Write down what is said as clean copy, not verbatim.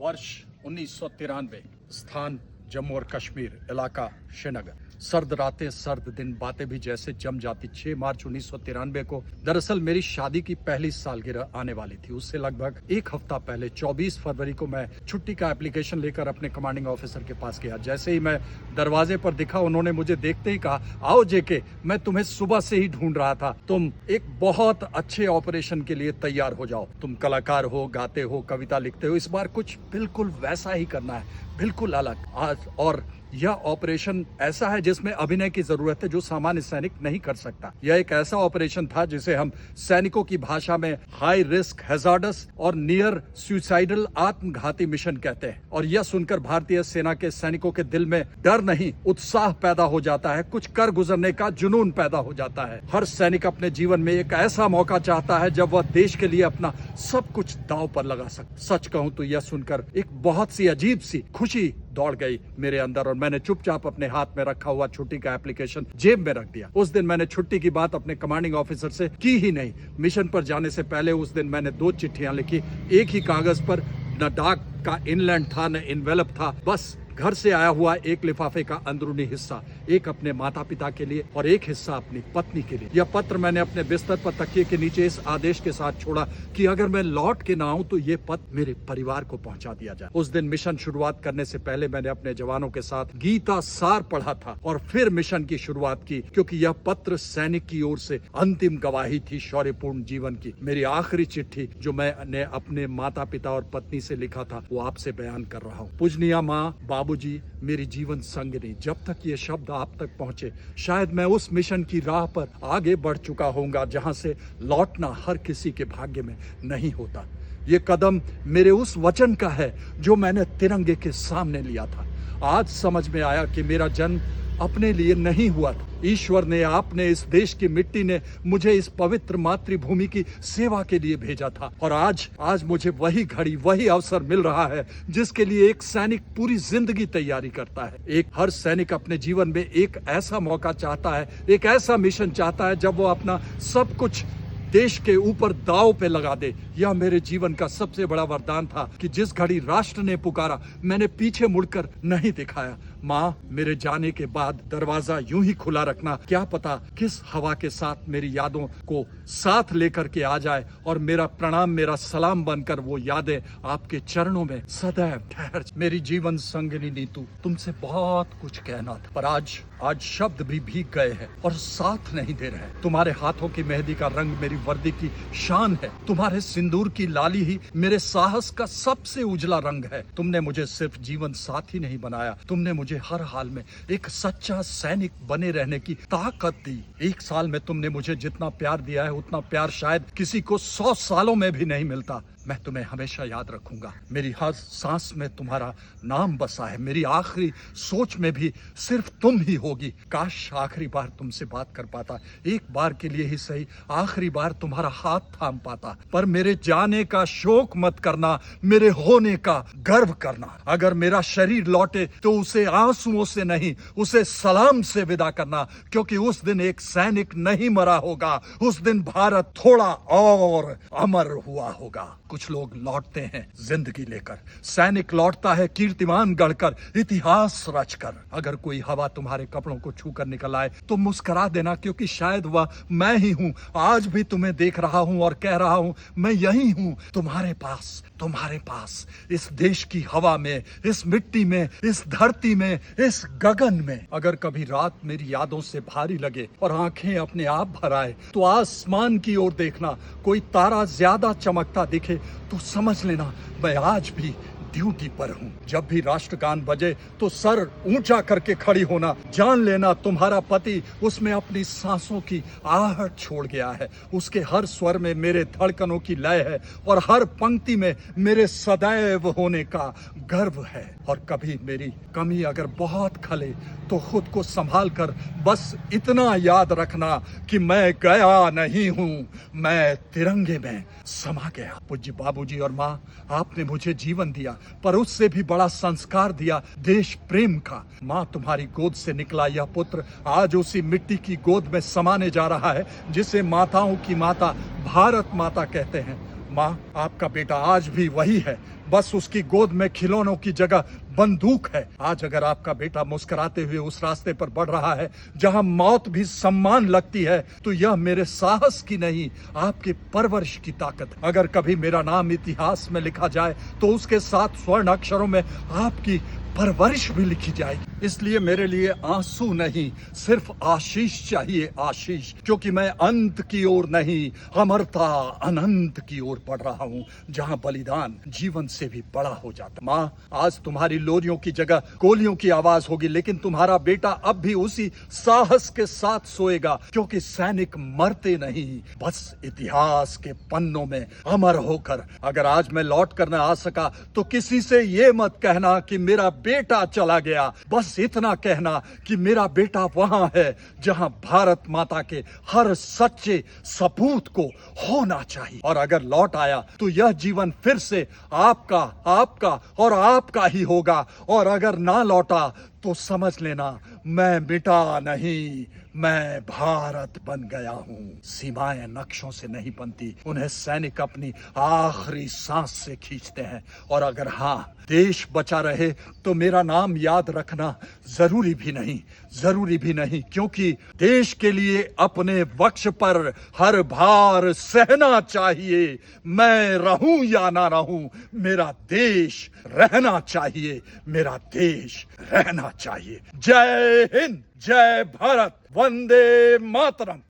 वर्ष 1993, स्थान जम्मू और कश्मीर, इलाका श्रीनगर। सर्द रातें, सर्द दिन, बातें भी जैसे जम जाती। 6 मार्च 1993 को दरअसल मेरी शादी की पहली सालगिरह आने वाली थी। उससे लगभग एक हफ्ता पहले 24 फरवरी को मैं छुट्टी का एप्लीकेशन लेकर अपने कमांडिंग ऑफिसर के पास गया। जैसे ही मैं दरवाजे पर दिखा, उन्होंने मुझे देखते ही कहा, आओ जेके, मैं तुम्हें सुबह से ही ढूंढ रहा था। तुम एक बहुत अच्छे ऑपरेशन के लिए तैयार हो जाओ। तुम कलाकार हो, गाते हो, कविता लिखते हो, इस बार कुछ बिल्कुल वैसा ही करना है, बिल्कुल अलग। आज और यह ऑपरेशन ऐसा है जिसमें अभिनय की जरूरत है, जो सामान्य सैनिक नहीं कर सकता। यह एक ऐसा ऑपरेशन था जिसे हम सैनिकों की भाषा में हाई रिस्क, हैजार्डस और नियर सुसाइडल, आत्मघाती मिशन कहते हैं। और यह सुनकर भारतीय सेना के सैनिकों के दिल में डर नहीं, उत्साह पैदा हो जाता है, कुछ कर गुजरने का जुनून पैदा हो जाता है। हर सैनिक अपने जीवन में एक ऐसा मौका चाहता है जब वह देश के लिए अपना सब कुछ दांव पर लगा सके। सच कहूं तो यह सुनकर एक बहुत सी अजीब सी खुशी दौड़ गई मेरे अंदर, और मैंने चुपचाप अपने हाथ में रखा हुआ छुट्टी का एप्लीकेशन जेब में रख दिया। उस दिन मैंने छुट्टी की बात अपने कमांडिंग ऑफिसर से की ही नहीं। मिशन पर जाने से पहले उस दिन मैंने 2 चिट्ठियां लिखी, एक ही कागज पर। न डाक का इनलैंड था, न इनवेलप था, बस घर से आया हुआ एक लिफाफे का अंदरूनी हिस्सा, एक अपने माता पिता के लिए और एक हिस्सा अपनी पत्नी के लिए। यह पत्र मैंने अपने बिस्तर पर तकिए के नीचे इस आदेश के साथ छोड़ा कि अगर मैं लौट के ना आऊं तो ये पत्र मेरे परिवार को पहुंचा दिया जाए। उस दिन मिशन शुरुआत करने से पहले मैंने अपने जवानों के साथ गीता सार पढ़ा था और फिर मिशन की शुरुआत की, क्योंकि यह पत्र सैनिक की ओर से अंतिम गवाही थी शौर्यपूर्ण जीवन की। मेरी आखिरी चिट्ठी जो मैंने अपने माता पिता और पत्नी से लिखा था, वो आपसे बयान कर रहा हूँ। पूजनीय माँ, बाबूजी, मेरी जीवन संगिनी, जब तक ये शब्द आप तक पहुंचे शायद मैं उस मिशन की राह पर आगे बढ़ चुका होऊंगा जहां से लौटना हर किसी के भाग्य में नहीं होता। ये कदम मेरे उस वचन का है जो मैंने तिरंगे के सामने लिया था। आज समझ में आया कि मेरा जन्म अपने लिए नहीं हुआ था। ईश्वर ने, आपने, इस देश की मिट्टी ने मुझे इस पवित्र मातृभूमि की सेवा के लिए भेजा था। और आज मुझे वही घड़ी, वही अवसर मिल रहा है जिसके लिए एक सैनिक पूरी जिंदगी तैयारी करता है। हर सैनिक अपने जीवन में एक ऐसा मौका चाहता है, एक ऐसा मिशन चाहता है जब वो अपना सब कुछ देश के ऊपर दांव पे लगा दे। यह मेरे जीवन का सबसे बड़ा वरदान था कि जिस घड़ी राष्ट्र ने पुकारा, मैंने पीछे मुड़कर नहीं दिखाया। माँ, मेरे जाने के बाद दरवाजा यूं ही खुला रखना, क्या पता किस हवा के साथ मेरी यादों को साथ लेकर के आ जाए और मेरा प्रणाम, मेरा सलाम बनकर वो यादें आपके चरणों में सदैव ठहर। मेरी जीवन संगिनी नीतू, तुमसे बहुत कुछ कहना था, पर आज शब्द भी भीग गए हैं और साथ नहीं दे रहे। तुम्हारे हाथों की मेहंदी का रंग मेरी वर्दी की शान है। तुम्हारे सिंदूर की लाली ही मेरे साहस का सबसे उजला रंग है। तुमने मुझे सिर्फ जीवन साथी नहीं बनाया, तुमने मुझे हर हाल में एक सच्चा सैनिक बने रहने की ताकत दी। 1 साल में तुमने मुझे जितना प्यार दिया है, उतना प्यार शायद किसी को 100 सालों में भी नहीं मिलता। मैं तुम्हें हमेशा याद रखूंगा। मेरी हर सांस में तुम्हारा नाम बसा है। मेरी आखिरी सोच में भी सिर्फ तुम ही होगी। काश आखिरी बार तुमसे बात कर पाता, एक बार के लिए ही सही आखिरी बार तुम्हारा हाथ थाम पाता। पर मेरे जाने का शोक मत करना, मेरे होने का गर्व करना। अगर मेरा शरीर लौटे तो उसे आंसुओं से नहीं, उसे सलाम से विदा करना, क्योंकि उस दिन एक सैनिक नहीं मरा होगा। उस दिन भारत थोड़ा और अमर हुआ होगा। कुछ लोग लौटते हैं जिंदगी लेकर, सैनिक लौटता है कीर्तिमान गढ़कर, इतिहास रचकर। अगर कोई हवा तुम्हारे कपड़ों को छूकर निकल आए तो मुस्कुरा देना, क्योंकि शायद वह मैं ही हूं। आज भी तुम्हें देख रहा हूं और कह रहा हूं, मैं यही हूं, तुम्हारे पास, तुम्हारे पास, इस देश की हवा में, इस मिट्टी में, इस धरती में, इस गगन में। अगर कभी रात मेरी यादों से भारी लगे और आंखें अपने आप भर आए तो आसमान की ओर देखना। कोई तारा ज्यादा चमकता दिखे तो समझ लेना मैं आज भी ड्यूटी पर हूँ। जब भी राष्ट्रगान बजे तो सर ऊंचा करके खड़ी होना। जान लेना तुम्हारा पति उसमें अपनी सांसों की आहट छोड़ गया है। उसके हर स्वर में मेरे धड़कनों की लय है और हर पंक्ति में मेरे सदैव होने का गर्व है। और कभी मेरी कमी अगर बहुत खले तो खुद को संभाल कर बस इतना याद रखना कि मैं गया नहीं हूँ, मैं तिरंगे में समा गया। पूज्य बाबूजी और माँ, आपने मुझे जीवन दिया, पर उससे भी बड़ा संस्कार दिया, देश प्रेम का। माँ, तुम्हारी गोद से निकला यह पुत्र आज उसी मिट्टी की गोद में समाने जा रहा है जिसे माताओं की माता भारत माता कहते हैं। माँ, आपका बेटा आज भी वही है, बस उसकी गोद में खिलौनों की जगह बंदूक है। आज अगर आपका बेटा मुस्कुराते हुए उस रास्ते पर बढ़ रहा है जहां मौत भी सम्मान लगती है, तो यह मेरे साहस की नहीं, आपके परवरिश की ताकत। अगर कभी मेरा नाम इतिहास में लिखा जाए तो उसके साथ स्वर्ण अक्षरों में आपकी परवरिश भी लिखी जाएगी। इसलिए मेरे लिए आंसू नहीं, सिर्फ आशीष चाहिए, आशीष, क्योंकि मैं अंत की ओर नहीं, अमरता अनंत की ओर बढ़ रहा हूँ, जहाँ बलिदान जीवन से भी बड़ा हो जाता। माँ, आज तुम्हारी लोरियों की जगह गोलियों की आवाज होगी, लेकिन तुम्हारा बेटा अब भी उसी साहस के साथ सोएगा, क्योंकि सैनिक मरते नहीं, बस इतिहास के पन्नों में अमर होकर। अगर आज मैं लौट कर न आ सका तो किसी से ये मत कहना कि मेरा बेटा चला गया, बस इतना कहना कि मेरा बेटा वहां है जहां भारत माता के हर सच्चे सपूत को होना चाहिए। और अगर लौट आया तो यह जीवन फिर से आपका, आपका और आपका ही होगा। और अगर ना लौटा तो समझ लेना, मैं मिटा नहीं, मैं भारत बन गया हूँ। सीमाएं नक्शों से नहीं बनती, उन्हें सैनिक अपनी आखिरी सांस से खींचते हैं। और अगर हाँ, देश बचा रहे तो मेरा नाम याद रखना जरूरी भी नहीं, जरूरी भी नहीं, क्योंकि देश के लिए अपने वक्ष पर हर भार सहना चाहिए। मैं रहूं या ना रहूं, मेरा देश रहना चाहिए, मेरा देश रहना चाहिए। जय हिंद, जय भारत, वंदे मातरम।